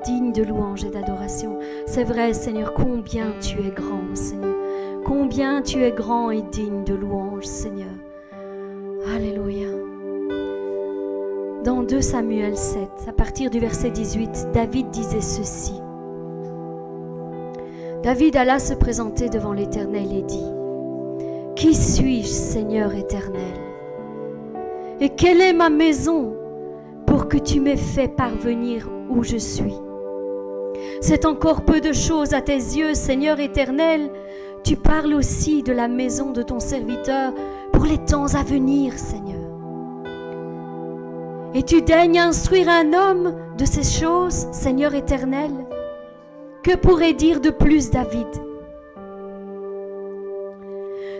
digne de louange et d'adoration. C'est vrai, Seigneur, combien tu es grand, Seigneur. Combien tu es grand et digne de louange, Seigneur. Alléluia. Dans 2 Samuel 7, à partir du verset 18, David disait ceci. David alla se présenter devant l'Éternel et dit: Qui suis-je, Seigneur éternel? Et quelle est ma maison pour que tu m'aies fait parvenir où je suis? C'est encore peu de choses à tes yeux, Seigneur éternel. Tu parles aussi de la maison de ton serviteur pour les temps à venir, Seigneur. Et tu daignes instruire un homme de ces choses, Seigneur éternel. Que pourrait dire de plus David?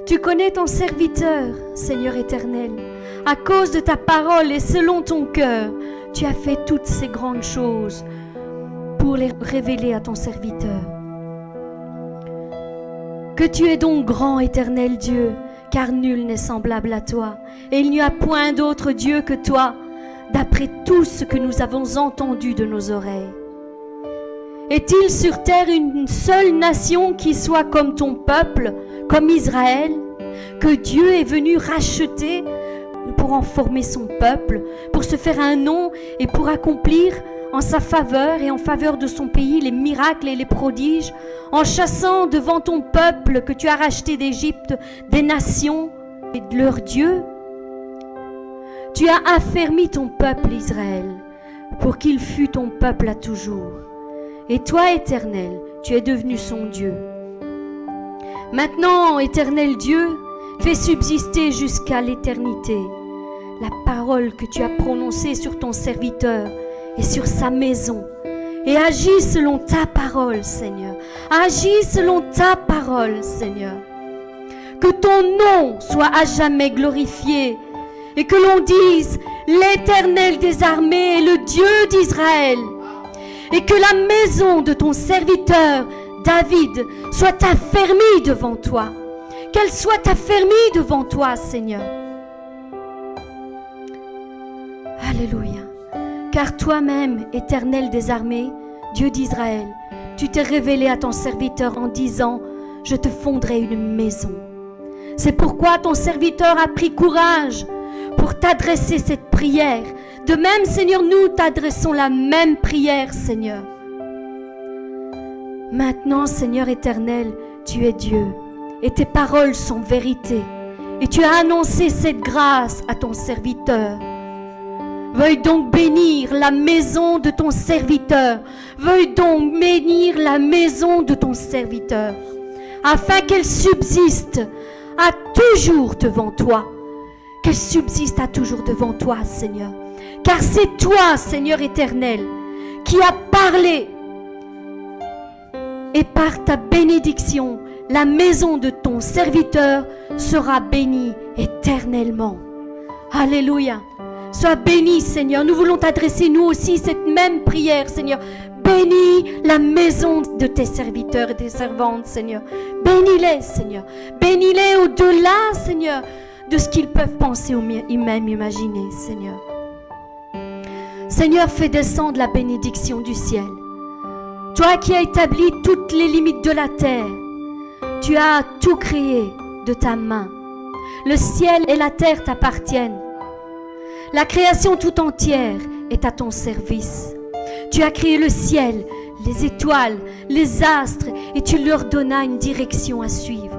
Tu connais ton serviteur, Seigneur éternel. À cause de ta parole et selon ton cœur, tu as fait toutes ces grandes choses pour les révéler à ton serviteur. Que tu es donc grand, éternel Dieu, car nul n'est semblable à toi, et il n'y a point d'autre Dieu que toi, d'après tout ce que nous avons entendu de nos oreilles. Est-il sur terre une seule nation qui soit comme ton peuple, comme Israël, que Dieu est venu racheter pour en former son peuple, pour se faire un nom et pour accomplir en sa faveur et en faveur de son pays les miracles et les prodiges, en chassant devant ton peuple que tu as racheté d'Égypte des nations et de leurs dieux? Tu as affermi ton peuple Israël pour qu'il fût ton peuple à toujours. Et toi, Éternel, tu es devenu son Dieu. Maintenant, Éternel Dieu, fais subsister jusqu'à l'éternité la parole que tu as prononcée sur ton serviteur et sur sa maison. Et agis selon ta parole, Seigneur. Agis selon ta parole, Seigneur. Que ton nom soit à jamais glorifié et que l'on dise: l'Éternel des armées est le Dieu d'Israël. Et que la maison de ton serviteur David soit affermie devant toi. Qu'elle soit affermie devant toi, Seigneur. Alléluia. Car toi-même, Éternel des armées, Dieu d'Israël, tu t'es révélé à ton serviteur en disant: je te fonderai une maison. C'est pourquoi ton serviteur a pris courage pour t'adresser cette prière. De même, Seigneur, nous t'adressons la même prière, Seigneur. Maintenant, Seigneur éternel, tu es Dieu, et tes paroles sont vérité, et tu as annoncé cette grâce à ton serviteur. Veuille donc bénir la maison de ton serviteur, veuille donc bénir la maison de ton serviteur, afin qu'elle subsiste à toujours devant toi, qu'elle subsiste à toujours devant toi, Seigneur. Car c'est toi, Seigneur éternel, qui as parlé. Et par ta bénédiction, la maison de ton serviteur sera bénie éternellement. Alléluia. Sois béni, Seigneur. Nous voulons t'adresser, nous aussi, cette même prière, Seigneur. Bénis la maison de tes serviteurs et tes servantes, Seigneur. Bénis-les, Seigneur. Bénis-les au-delà, Seigneur, de ce qu'ils peuvent penser ou même imaginer, Seigneur. Seigneur, fais descendre la bénédiction du ciel. Toi qui as établi toutes les limites de la terre, tu as tout créé de ta main. Le ciel et la terre t'appartiennent. La création tout entière est à ton service. Tu as créé le ciel, les étoiles, les astres, et tu leur donnas une direction à suivre,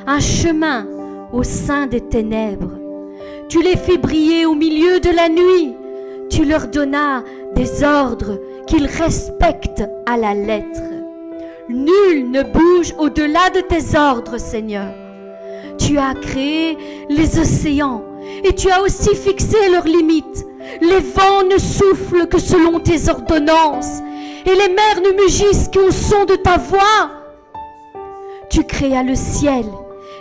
un chemin au sein des ténèbres. Tu les fis briller au milieu de la nuit. Tu leur donnas des ordres qu'ils respectent à la lettre. Nul ne bouge au-delà de tes ordres, Seigneur. Tu as créé les océans et tu as aussi fixé leurs limites. Les vents ne soufflent que selon tes ordonnances et les mers ne mugissent qu'au son de ta voix. Tu créas le ciel,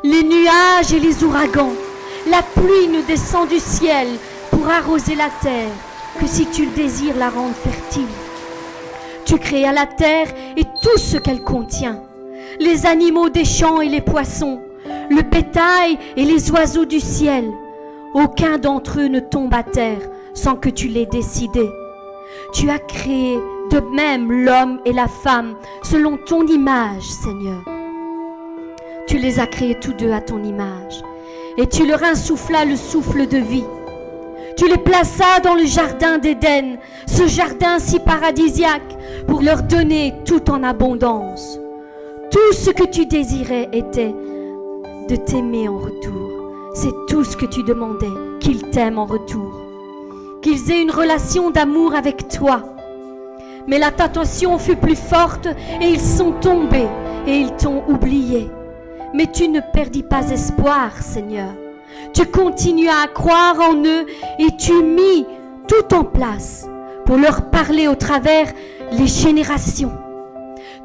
les nuages et les ouragans. La pluie ne descend du ciel pour arroser la terre que si tu le désires la rendre fertile. Tu créas la terre et tout ce qu'elle contient, les animaux des champs et les poissons, le bétail et les oiseaux du ciel. Aucun d'entre eux ne tombe à terre sans que tu l'aies décidé. Tu as créé De même, l'homme et la femme, selon ton image, Seigneur. Tu les as créés tous deux à ton image. Et tu leur insufflas le souffle de vie. Tu les plaças dans le jardin d'Éden, ce jardin si paradisiaque, pour leur donner tout en abondance. Tout ce que tu désirais était de t'aimer en retour. C'est tout ce que tu demandais, qu'ils t'aiment en retour. Qu'ils aient une relation d'amour avec toi. Mais la tentation fut plus forte et ils sont tombés et ils t'ont oublié. Mais tu ne perdis pas espoir, Seigneur. Tu continuas à croire en eux et tu mis tout en place pour leur parler au travers les générations.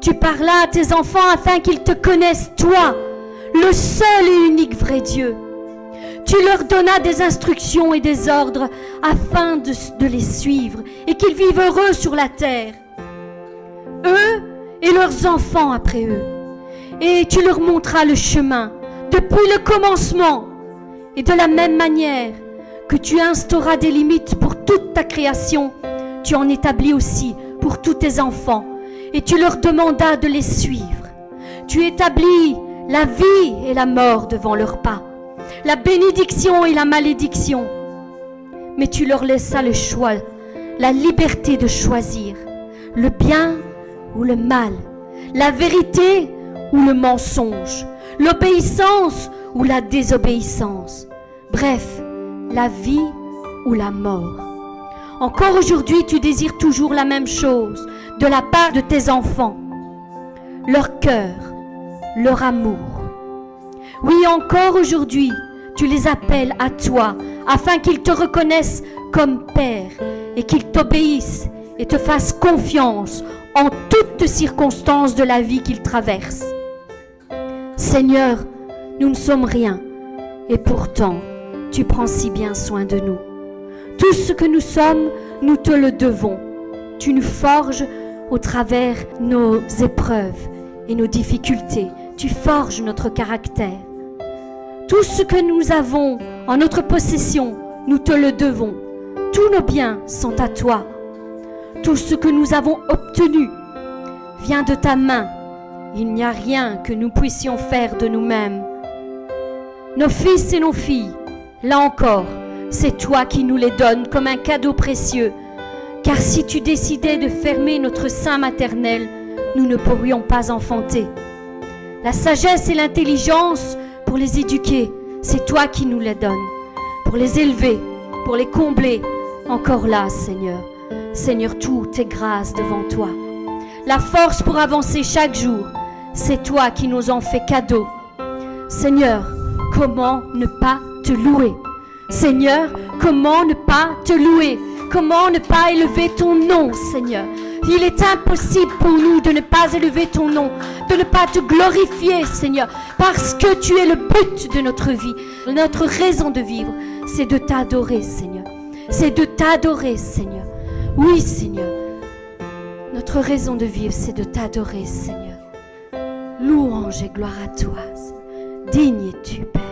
Tu parlas à tes enfants afin qu'ils te connaissent, toi, le seul et unique vrai Dieu. Tu leur donnas des instructions et des ordres afin de les suivre et qu'ils vivent heureux sur la terre, eux et leurs enfants après eux. Et tu leur montras le chemin depuis le commencement. Et de la même manière que tu instauras des limites pour toute ta création, tu en établis aussi pour tous tes enfants. Et tu leur demandas de les suivre. Tu établis la vie et la mort devant leurs pas, la bénédiction et la malédiction. Mais tu leur laissas le choix, la liberté de choisir le bien ou le mal, la vérité ou le mensonge, l'obéissance ou la désobéissance. Bref, la vie ou la mort. Encore aujourd'hui, tu désires toujours la même chose de la part de tes enfants. Leur cœur, leur amour. Oui, encore aujourd'hui, tu les appelles à toi afin qu'ils te reconnaissent comme Père et qu'ils t'obéissent et te fassent confiance en toutes circonstances de la vie qu'ils traversent. Seigneur, nous ne sommes rien et pourtant, tu prends si bien soin de nous. Tout ce que nous sommes, nous te le devons. Tu nous forges au travers nos épreuves et nos difficultés. Tu forges notre caractère. Tout ce que nous avons en notre possession, nous te le devons. Tous nos biens sont à toi. Tout ce que nous avons obtenu vient de ta main. Il n'y a rien que nous puissions faire de nous-mêmes. Nos fils et nos filles, là encore, c'est toi qui nous les donnes comme un cadeau précieux. Car si tu décidais de fermer notre sein maternel, nous ne pourrions pas enfanter. La sagesse et l'intelligence pour les éduquer, c'est toi qui nous les donnes. Pour les élever, pour les combler, encore là, Seigneur. Seigneur, tout est grâce devant toi. La force pour avancer chaque jour, c'est toi qui nous en fais cadeau. Seigneur, comment ne pas te louer? Seigneur, comment ne pas te louer? Comment ne pas élever ton nom, Seigneur? Il est impossible pour nous de ne pas élever ton nom, de ne pas te glorifier, Seigneur, parce que tu es le but de notre vie. Notre raison de vivre, c'est de t'adorer, Seigneur. C'est de t'adorer, Seigneur. Oui, Seigneur. Notre raison de vivre, c'est de t'adorer, Seigneur. Louange et gloire à toi. Digne es-tu, Père.